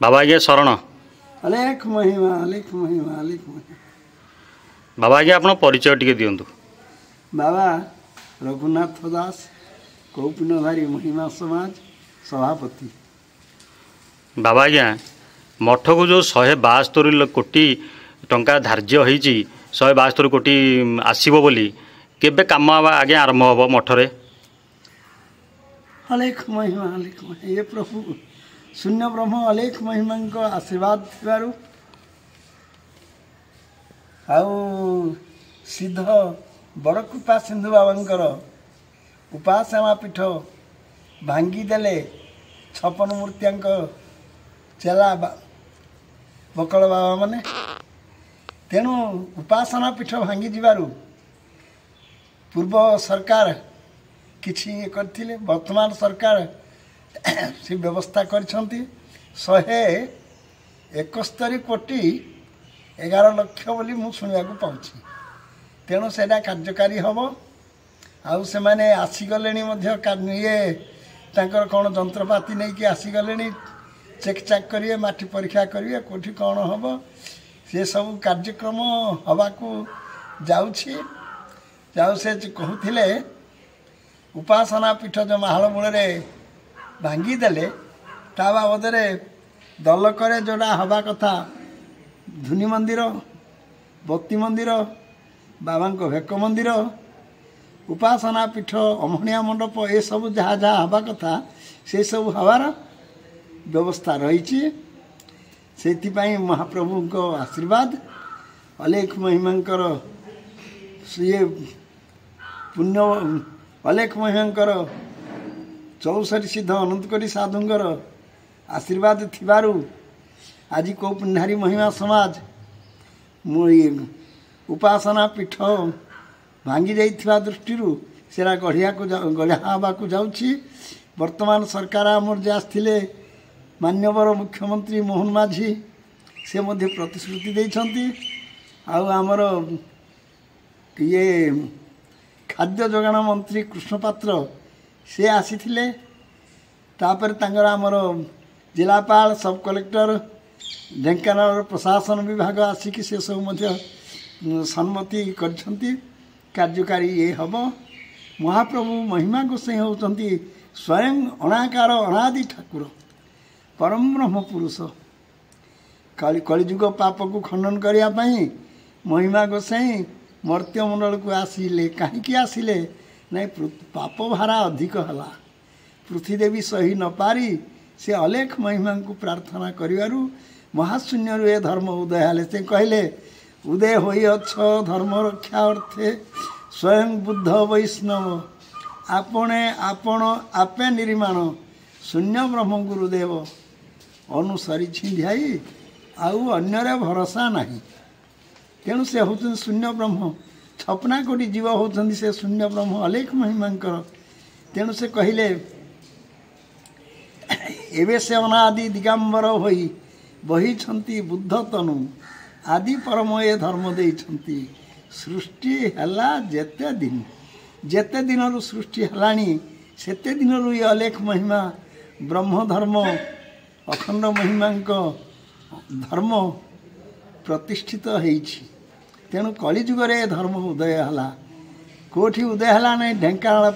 बाबा आज्ञा शरण अलेख महिमा अलेख महिमा अलेख महिमा। बाबा आज्ञा आपण परिचय टिके दियंतु। बाबा रघुनाथ दास कौपिनधारी महिमा समाज सभापति। बाबा आज्ञा मठ को जो 172 कोटी टंका धार्य होईची 172 कोटी आसीबो बोली केबे काम आज्ञा आरंभ हबो मठ रे? अलेख महिमा अलेख महिमा। ये प्रभु शून्य ब्रह्म अलेख महिमा को आशीर्वाद थिबारु आउ सिद्ध बड़कृपा सिंधु बाबांकर उपासना पीठ भांगी देले 56 मूर्तियांक चेला बकल बाबा माने तेणु उपासना पीठ भांगी जीवारु पूर्व सरकार किछि करथिले वर्तमान सरकार से व्यवस्था करछंती 171 कोटी 11 लाख बोली मु सुनिया को पाउछि। तेणु सेटा कार्यकारी हम आउ से माने आसीगले ये तांकर कौन जंत्रपाति नहीं कि आसीगले चेक चाक करिए माटी परीक्षा करिए कोठी कौन हम से सब कार्यक्रम हवा को जाउछि। जाउ से कहूथिले उपासना पीठ जो महाल मूल भांगी देले ता बाबदरे दल करे जोड़ा हवा कथा धुनी मंदिर बत्ती मंदिर बाबा भेक मंदिर उपासना पीठ अमहणिया मंडप ये सब जहाँ जहाँ हवा कथा से सब हवार व्यवस्था रही। महाप्रभु को आशीर्वाद अलेख महिमांकर ये पुण्य अलेख महिमांकर 64 सिद्ध अनंतकोटी साधुंकर आशीर्वाद थिबारु आज कौपिनधारी महिमा समाज उपासना पीठ भांगी जाइथिबा दृष्टि सेरा गढ़िया को जाउछि। वर्तमान सरकार आमर जे आस्थिले मान्यवर मुख्यमंत्री मोहन माझी से मध्य प्रतिश्रुति देइछंती आउ आमर ये खाद्य जोगाण मंत्री कृष्ण पात्र से आसीथिले तापर तांगर आमर जिलापाल सब कलेक्टर ढेंकानाल प्रशासन विभाग आसिकी से सब मध्य सम्मति करछंती कार्यकारी ये हम। महाप्रभु महिमा गोसाई होउछंती स्वयं अनाकार अनादि ठाकुर परम ब्रह्म पुरुष कलिजुग पाप को खंडन करिया पई महिमा गोसाई मर्त्य मंडल को आसिले कहीं आसिले नहीं पाप भारा अधिक हला पृथ्वी देवी सही न पारी से अलेख महिमा को प्रार्थना करिवारु महाशून्य ए धर्म उदय हेले से कहले उदय होई अछ धर्म रक्षा अर्थे स्वयं बुद्ध वैष्णव आपणे आपण आपे निर्माण शून्य ब्रह्म गुरुदेव अनुसरी छिंध्याई आउ अन्यर भरोसा नहीं। तेणु से होउछन शून्य ब्रह्म 56 कोटी जीव होउछन से शून्य ब्रह्म अलेख महिमांकर। तेणु से कहले एवे से अनादि दिगंबर होई बही छंती बुद्ध तनु आदि परम ए धर्म देइछंती सृष्टि हला जेते दिन सृष्टि हलानी सेते दिन ये अलेख महिमा ब्रह्म धर्म अखंड महिमांक धर्म प्रतिष्ठित होइछि। तेणु कलिजुगरे धर्म उदय हला कोठी उदय हला नहीं ढेंकानाल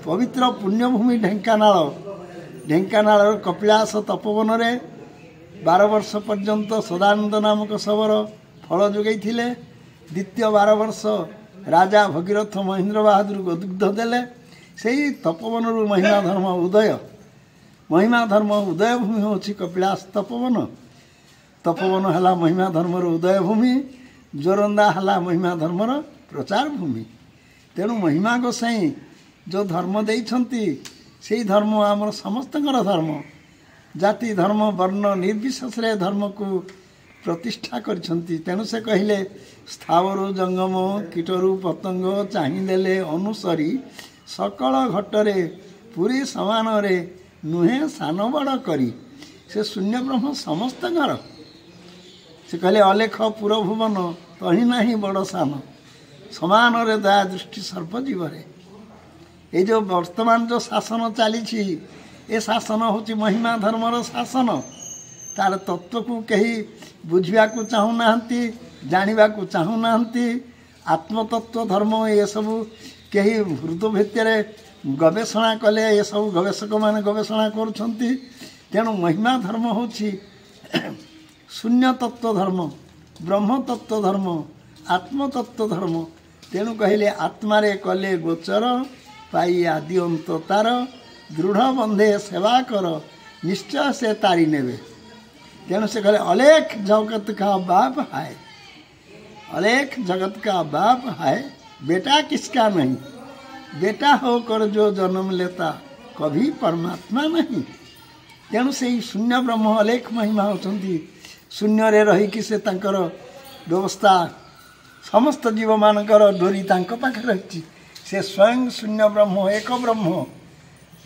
पवित्र पुण्यभूमि ढेंकानाल कपिलास तपोवन रे 12 वर्ष पर्यंत सदानंद नामक शबर फल जोगई थिले। द्वितीय 12 वर्ष राजा भगीरथ महेंद्र बहादुर दुग्ध देले से तपोवन महिमा धर्म उदय भूमि होछि कपिलास तपोवन है महिमा धर्म उदय भूमि जोरंदा है महिमा धर्म प्रचार भूमि। तेणु महिमा गोसाई जो धर्म देइछंती से धर्म आमर समस्त धर्म जाति धर्म वर्ण निर्विशेष धर्म को प्रतिष्ठा करछंती। तेणु से कहले स्थावरु जंगम कीटरु पतंग चाहिदेले अनुसरी सकल घटरे पूरी समान रे नुहे सान बड़ करी से शून्य ब्रह्म समस्त घर से कहले अलेख पुर भुवन तही नहीं बड़ सान समान रे दया दृष्टि सर्वजीव रे। ये जो वर्तमान जो शासन चली ए शासन होची महिमा धर्मर शासन तार तत्व को कहीं बुझा चाहूना जाना चाहूना आत्मतत्व धर्म ये सब कहीं हृदय भितर गवेषणा कले ये सब गवेषक मान गवेषणा करुँच तेणु महिमा धर्म होची शून्य तत्व धर्म ब्रह्म तत्व धर्म आत्मतत्व धर्म तेणु कहले आत्मारे कले गोचर पाई आदि अंत तार दृढ़ बंधे सेवा कर निश्चय से तारी नेबे तेणु से कहले अलेख जगत का बाप है अलेख जगत का बाप है बेटा किसका नहीं बेटा होकर जो जन्म लेता कभी परमात्मा नहीं तेणु से शून्य ब्रह्म अलेख महिमा होती शून्य रे रही से तांकर व्यवस्था समस्त जीव मानकर डोरी तांको पाखे रही से स्वयं शून्य ब्रह्म एक ब्रह्म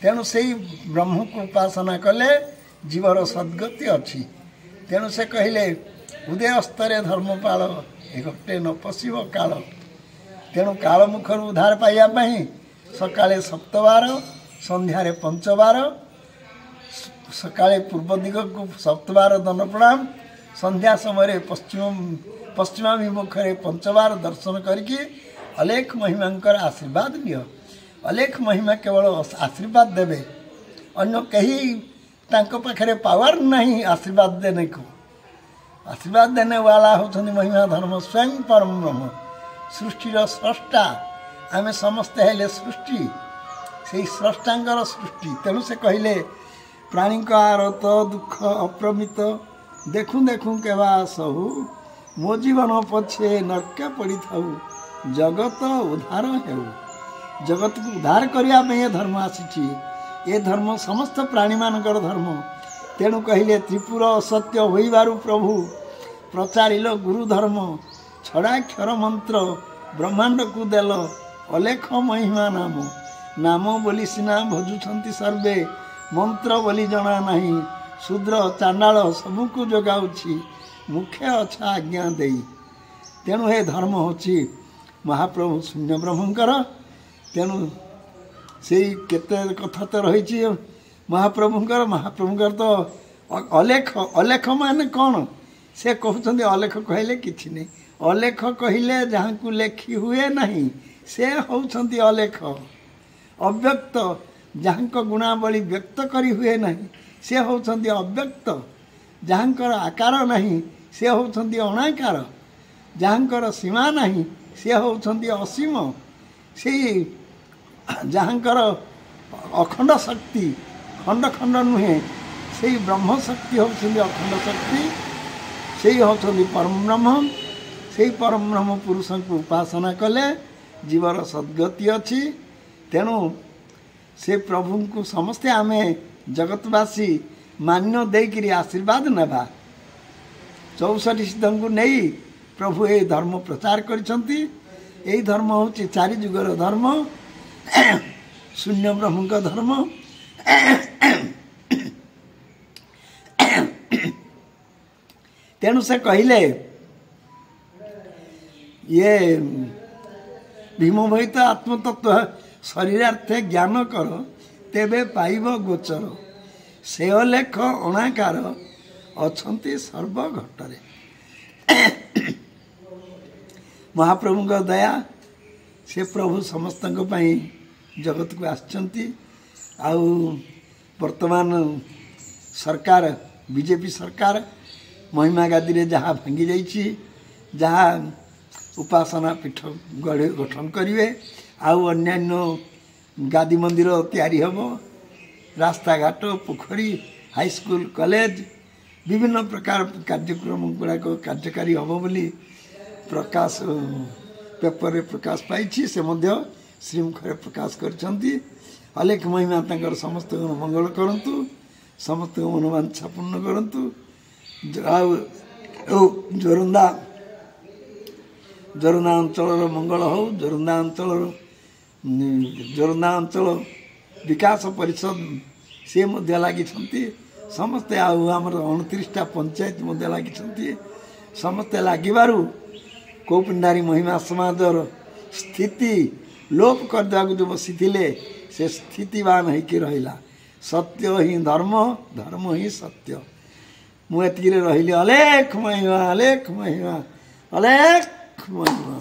तेणु से ब्रह्म को उपासना कले जीवर सद्गति अच्छी तेणु से कहले उदय स्तरे धर्मपाल घटे न पशिव काल तेणु काल मुखर उद्धार पाइबापी सकाळे सप्तबार संध्यारे पंचबार सकाळे पूर्व दिग को सप्तबार दन प्रणाम संध्या समय पश्चिमाभिमुखरे पंचबार दर्शन करके अलेख महिमांकर आशीर्वाद नियो अलेख महिमा केवल आशीर्वाद देवे अन्य कहीं तांको पाखरे पावर नहीं आशीर्वाद देने को आशीर्वाद देने वाला होती महिमा धर्म स्वयं परम ब्रह्म सृष्टिर स्रष्टा आमे समस्ते हेले सृष्टि से स्रष्टांगर सृष्टि तेणु से कहले प्राणी का आरत दुख अप्रमित देखूँ देखूँ केवा सहु मो जीवन पछे नरके पड़ी थाऊ जगत उद्धार हेउ जगत को उद्धार करने ये धर्म आसी ये धर्म समस्त प्राणी मानकर धर्म तेणु कहले त्रिपुर असत्य होइबारु प्रभु प्रचारिल गुरु धर्म छड़ाक्षर मंत्र ब्रह्मांड को देल अलेख महिमा नाम नाम बोली सिना भजुछंती सर्वे मंत्र बोली जना नहीं शूद्र चांडाल सबको जगाऊँगी मुख्य अच्छा आज्ञा दे तेणु हे धर्म होची महाप्रभु शून्य ब्रह्मंकर तेणु से केते कथा तो रही महाप्रभुंकर तो अलेख अलेख माने कौन से कहते अलेख कहले किछि नहीं अलेख कहले जहाँ को लेखी हुए नहीं से होउछंती अलेख अव्यक्त जहाँ को गुणावली व्यक्त करी हुए नहीं से होउछंती अव्यक्त जहाँकर आकार नहीं से होउछंती अनाकार जहाँकर सीमा नहीं से होउछंती असीम से जहाँकर अखंड शक्ति खंड खंड नुहे से ब्रह्म शक्ति होउछंती अखंड शक्ति से होउछंती परम ब्रह्म से परम ब्रह्म पुरुष को उपासना कले जीवर सद्गति अच्छी तेणु से प्रभु को समस्ते आमे जगतवासी मान्य देकरी आशीर्वाद नेबा 64 सिद्ध को नहीं प्रभु ये धर्म प्रचार करिसंती यही धर्म होची चारि जुगर धर्म शून्य ब्रह्म का धर्म तेणु से कहले ये भीमभूत आत्मतत्व शरीरार्थे ज्ञान कर तेबे पाइब गोचर से अलेख अणाकार अछंती सर्वघटरे महाप्रभु का दया से प्रभु समस्त जगत को आसचंती आउ वर्तमान सरकार बीजेपी सरकार महिमा गादी रे जहाँ भांगी जाइछि जहाँ उपासना पीठ गठन करेंगे आउ अन्यान्य गादी मंदिर तैयारी हम रास्ता घाट पोखरी हाईस्कूल कॉलेज विभिन्न प्रकार कार्यक्रम गुड़ाक कार्यकारी हम बोली प्रकाश पेपर रे प्रकाश पाई से मध्य श्रीमुखरे प्रकाश करछंती अलेख महिमा तंकर समस्त मंगल करंतु समस्त मनोवांछा पूर्ण करंतु जोरंदा जोरंदा अंचल मंगल हो जोरंदा अंचल विकास परिषद से मध्य लगी समस्ते आमर 29टा पंचायत मध्य लगी समस्ते लगिबारु कौपिंडारी महिमा समाजर स्थिति लोप करदेवा जो बसी से स्थितिवान होकर रहा ସତ୍ୟ ହିଁ ଧର୍ମ, ଧର୍ମ ହିଁ ସତ୍ୟ। ମୁଁ ଏତିକିରେ ରହିଲି। ଅଲେଖ ମହିମା, ଅଲେଖ ମହିମା, ଅଲେଖ ମହିମା।